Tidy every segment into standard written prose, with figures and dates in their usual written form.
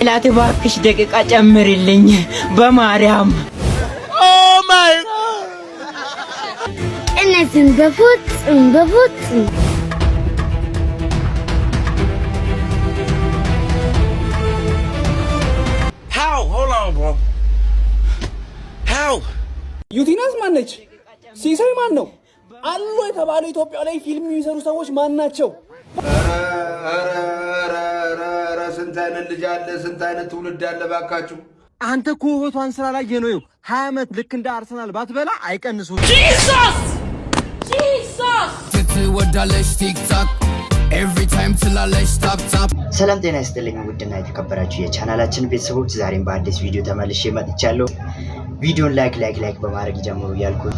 ሜላት እባክሽ ደቂቃ ጨምሪልኝ በማርያም። ኦ ማይ እነዚህን በፉት How? Hold on, bro. How? ዩቲናስ ማነች? ሲሳይ ማን ነው? አሉ የተባሉ ኢትዮጵያ ላይ ፊልም የሚሰሩ ሰዎች ማን ናቸው? ስንት አይነት ልጅ አለ፣ ስንት አይነት ትውልድ አለ ባካችሁ። አንተ እኮ ውበቷን ስራ ላይ ነው 20 ዓመት ልክ እንደ አርሰናል ባትበላ አይቀንሱ። Jesus! ትወዳለሽ ቲክቶክ ኤቭሪ ታይም ትላለሽ ታፕ ታፕ። ሰላም ጤና ይስጥልኝ ውድና የተከበራችሁ የቻናላችን ቤተሰቦች ዛሬም በአዲስ ቪዲዮ ተመልሼ መጥቻለሁ። ቪዲዮን ላይክ በማድረግ ጀምሩ ያልኩኝ፣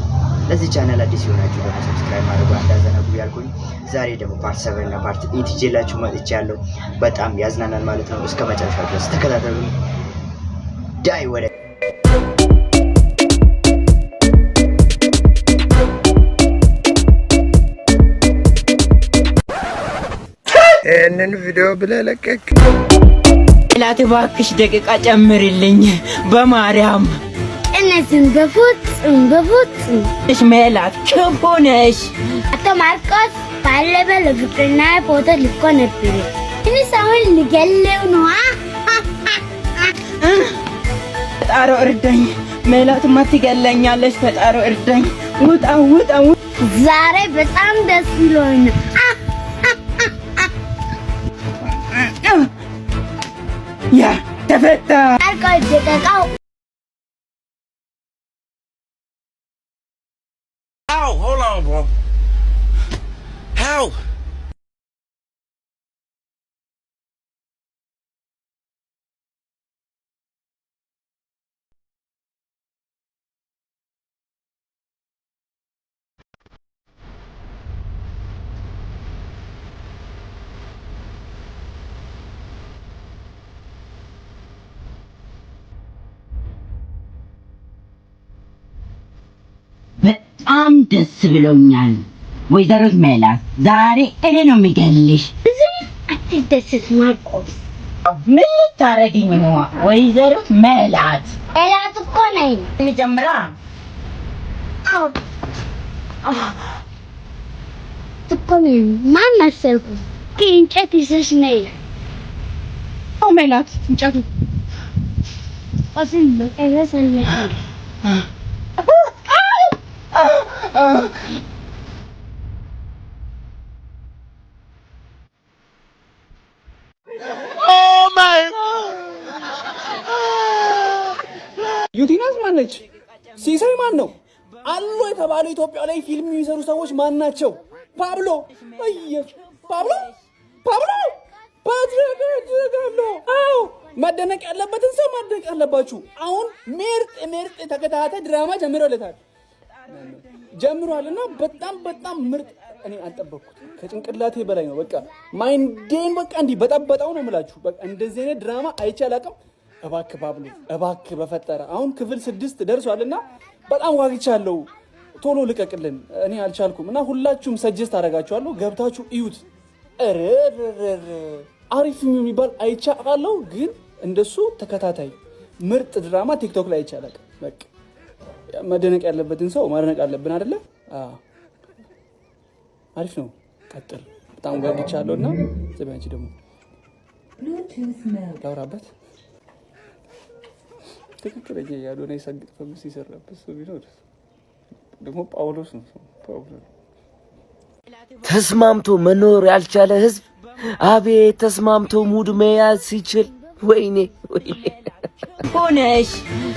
ለዚህ ቻናል አዲስ የሆናችሁ ደግሞ ሰብስክራይብ ማድረግ እንዳትዘነጉ ያልኩኝ። ዛሬ ደግሞ ፓርት 7 እና ፓርት 8 ይዤላችሁ መጥቻለሁ። በጣም ያዝናናል ማለት ነው። እስከ መጨረሻው ድረስ ተከታተሉ። ዳይ ወደ ይህንን ቪዲዮ ብለህ ለቀቅ። ሜላት እባክሽ ደቂቃ ጨምሪልኝ በማርያም። እነዚህን በፉት እሽ ሜላት ክፉ ነሽ። አቶ ማርቆስ ባለፈ ለፍቅርና ፎቶ ልኮ ነበር። እኔ ሰውን ልገለው ነው። ፈጣሪ እርዳኝ። ሜላትማ ትገለኛለች። ፈጣሪ እርዳኝ። ውጣ። ዛሬ በጣም ደስ ብሎኝ ያ ተፈታ። አልቆይ ደቂቃው How? Hold on, bro. How? በጣም ደስ ብሎኛል ወይዘሮ ሜላት። ዛሬ እኔ ነው የሚገልሽ። አትደስት ማርቆስ። ምን ልታረጊኝ ነው ወይዘሮ ሜላት? ሜላት እኮ ነኝ። እንጀምራ። እኮ ነኝ። ማን መሰልኩ? እንጨት ይዘሽ ነይ። ሜላት እንጨቱ አስል እረሳለሁ። Oh my! ዩቲናስ ማነች? ሲሳይ ማን ነው? አሉ የተባሉ ኢትዮጵያ ላይ ፊልም የሚሰሩ ሰዎች ማን ናቸው? ፓብሎ ፓድረጋሎ። አዎ መደነቅ ያለበትን ሰው ማደነቅ ያለባችሁ። አሁን ምርጥ ተከታታይ ድራማ ጀምሯልና በጣም ምርጥ። እኔ አልጠበቅኩት፣ ከጭንቅላቴ በላይ ነው። በቃ ማይንዴን እንዲህ በጠበጠው ነው የምላችሁ። በቃ እንደዚህ አይነት ድራማ አይቼ አላውቅም። እባክህ ባብሉ፣ እባክህ በፈጠረ አሁን ክፍል 6 ደርሷልና በጣም ዋግቻለሁ። ቶሎ ልቀቅልን፣ እኔ አልቻልኩም። እና ሁላችሁም ሰጀስት አደርጋችኋለሁ፣ ገብታችሁ እዩት። አሪፍ የሚባል አይቼ አውቃለሁ፣ ግን እንደሱ ተከታታይ ምርጥ ድራማ ቲክቶክ ላይ አይቼ አላውቅም። በቃ መደነቅ ያለበትን ሰው ማድነቅ አለብን አይደለ? አሪፍ ነው። ቀጥል። በጣም ጓጉቻለሁ እና ዘቢያንቺ ደግሞ ላውራበት ትክክለኛ ያልሆነ የሰግጥ ፈምስ ይሰራበት ሰው ቢኖር ደግሞ ጳውሎስ ነው። ተስማምቶ መኖር ያልቻለ ህዝብ አቤት ተስማምቶ ሙድ መያዝ ሲችል ወይኔ ሆነሽ።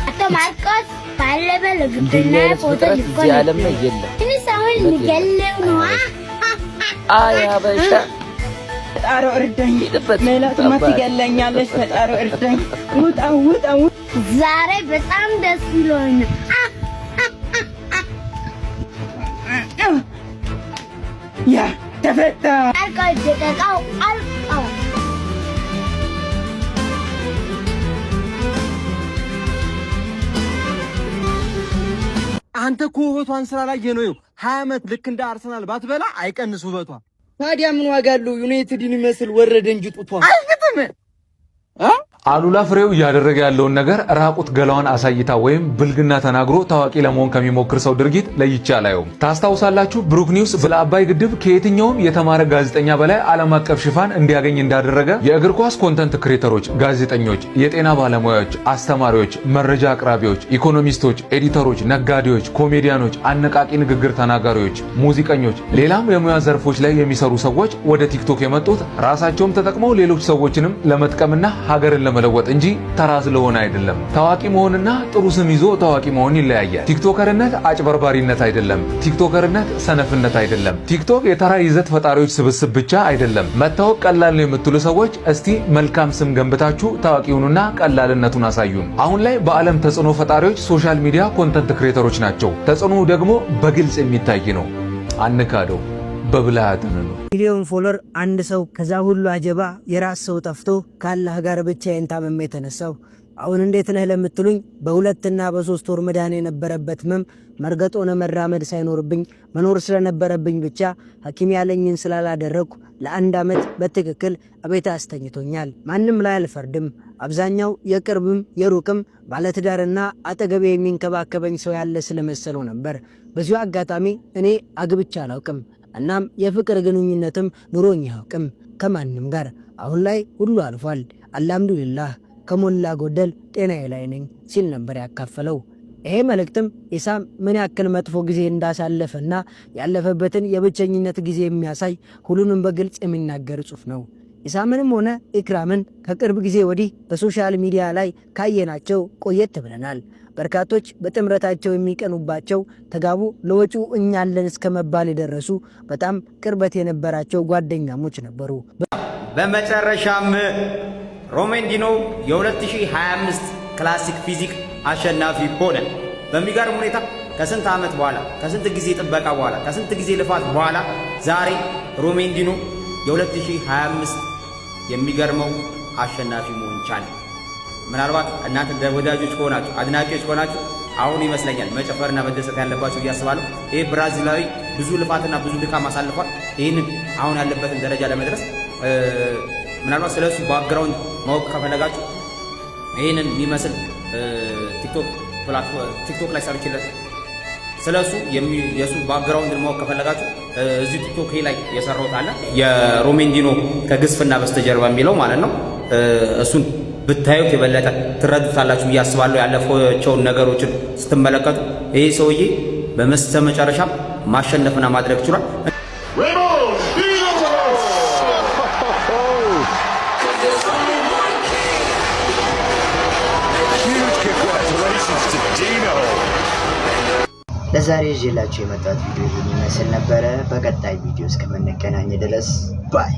አቶ ማርቆስ ባለፈ ለፍቅርና ፎቶ ልኮ ነበር። ዓለም ላይ የለም። እኔ ሰውን ልገለው ነው። አይ አበሻ ፈጣሪ እርዳኝ። ሜላትማ ትገለኛለች። ፈጣሪ እርዳኝ። ውጣ። ዛሬ በጣም ደስ ብሎኝ ያ ተፈታ። አልቆይ ደቂቃው አልቀው። አንተ እኮ ውበቷን ስራ ላይ ነው 20 ዓመት ልክ እንደ አርሰናል ባትበላ አይቀንስ ውበቷ። ታዲያ ምን ዋጋ አለው? ዩናይትድን ይመስል ወረደ እንጂ ጡቷ አይግጥም። አሉላ ፍሬው እያደረገ ያለውን ነገር ራቁት ገላዋን አሳይታ ወይም ብልግና ተናግሮ ታዋቂ ለመሆን ከሚሞክር ሰው ድርጊት ለይቼ አላየውም። ታስታውሳላችሁ ብሩክ ኒውስ ስለ አባይ ግድብ ከየትኛውም የተማረ ጋዜጠኛ በላይ ዓለም አቀፍ ሽፋን እንዲያገኝ እንዳደረገ የእግር ኳስ ኮንተንት ክሬተሮች፣ ጋዜጠኞች፣ የጤና ባለሙያዎች፣ አስተማሪዎች፣ መረጃ አቅራቢዎች፣ ኢኮኖሚስቶች፣ ኤዲተሮች፣ ነጋዴዎች፣ ኮሜዲያኖች፣ አነቃቂ ንግግር ተናጋሪዎች፣ ሙዚቀኞች፣ ሌላም የሙያ ዘርፎች ላይ የሚሰሩ ሰዎች ወደ ቲክቶክ የመጡት ራሳቸውም ተጠቅመው ሌሎች ሰዎችንም ለመጥቀምና ሀገርን መለወጥ እንጂ ተራ ስለሆነ አይደለም። ታዋቂ መሆንና ጥሩ ስም ይዞ ታዋቂ መሆን ይለያያል። ቲክቶከርነት አጭበርባሪነት አይደለም። ቲክቶከርነት ሰነፍነት አይደለም። ቲክቶክ የተራ ይዘት ፈጣሪዎች ስብስብ ብቻ አይደለም። መታወቅ ቀላል ነው የምትሉ ሰዎች እስቲ መልካም ስም ገንብታችሁ ታዋቂ ሁኑና ቀላልነቱን አሳዩን። አሁን ላይ በዓለም ተጽዕኖ ፈጣሪዎች ሶሻል ሚዲያ ኮንተንት ክሬተሮች ናቸው። ተጽዕኖ ደግሞ በግልጽ የሚታይ ነው። አንካደው። በብልሃት ነው። ሚሊዮን ፎሎወር አንድ ሰው ከዛ ሁሉ አጀባ የራስ ሰው ጠፍቶ ካላህ ጋር ብቻዬን ታመሜ የተነሳው አሁን እንዴት ነህ ለምትሉኝ በ2 እና በ3 ወር መዳን የነበረበት ህመም መርገጥ ሆነ መራመድ ሳይኖርብኝ መኖር ስለነበረብኝ ብቻ ሐኪም ያለኝን ስላላደረኩ ለ1 ዓመት በትክክል አቤት አስተኝቶኛል። ማንም ላይ አልፈርድም። አብዛኛው የቅርብም የሩቅም ባለትዳርና አጠገቤ የሚንከባከበኝ ሰው ያለ ስለመሰለው ነበር። በዚሁ አጋጣሚ እኔ አግብቻ አላውቅም። እናም የፍቅር ግንኙነትም ኑሮኝ አያውቅም ከማንም ጋር። አሁን ላይ ሁሉ አልፏል፣ አልሐምዱሊላህ ከሞላ ጎደል ጤናዬ ላይ ነኝ ሲል ነበር ያካፈለው። ይሄ መልእክትም ኢሳም ምን ያክል መጥፎ ጊዜ እንዳሳለፈና ያለፈበትን የብቸኝነት ጊዜ የሚያሳይ ሁሉንም በግልጽ የሚናገር ጽሑፍ ነው። ኢሳምንም ሆነ ኢክራምን ከቅርብ ጊዜ ወዲህ በሶሻል ሚዲያ ላይ ካየናቸው ቆየት ብለናል። በርካቶች በጥምረታቸው የሚቀኑባቸው ተጋቡ ለወጪው እኛለን እስከ መባል የደረሱ በጣም ቅርበት የነበራቸው ጓደኛሞች ነበሩ። በመጨረሻም ሮሜንዲኖ የ2025 ክላሲክ ፊዚክ አሸናፊ ሆነ። በሚገርም ሁኔታ ከስንት ዓመት በኋላ ከስንት ጊዜ ጥበቃ በኋላ ከስንት ጊዜ ልፋት በኋላ ዛሬ ሮሜንዲኖ የ2025 የሚገርመው አሸናፊ መሆን ቻለ። ምናልባት እናንተ ወዳጆች ከሆናችሁ አድናቂዎች ከሆናችሁ አሁን ይመስለኛል መጨፈርና መደሰት ያለባችሁ እያስባለሁ። ይሄ ብራዚላዊ ብዙ ልፋትና ብዙ ድካም አሳልፏል። ይህንን አሁን ያለበትን ደረጃ ለመድረስ ምናልባት ስለሱ ባክግራውንድ ማወቅ ከፈለጋችሁ ይህንን የሚመስል ቲክቶክ ላይ ሰርችለት ስለሱ የሱ ባክግራውንድን ማወቅ ከፈለጋችሁ እዚህ ቲክቶክ ላይ የሰራሁት አለ የሮሜንዲኖ ከግዝፍና በስተጀርባ የሚለው ማለት ነው። እሱን ብታዩት የበለጠ ትረዱታላችሁ ብዬ አስባለሁ። ያለፈቸውን ነገሮችን ስትመለከቱ ይሄ ሰውዬ በመጨረሻ ማሸነፍና ማድረግ ችሏል። ለዛሬ ይዤላችሁ የመጣሁት ቪዲዮ ይመስል ነበረ። በቀጣይ ቪዲዮ እስከምንገናኝ ድረስ ባይ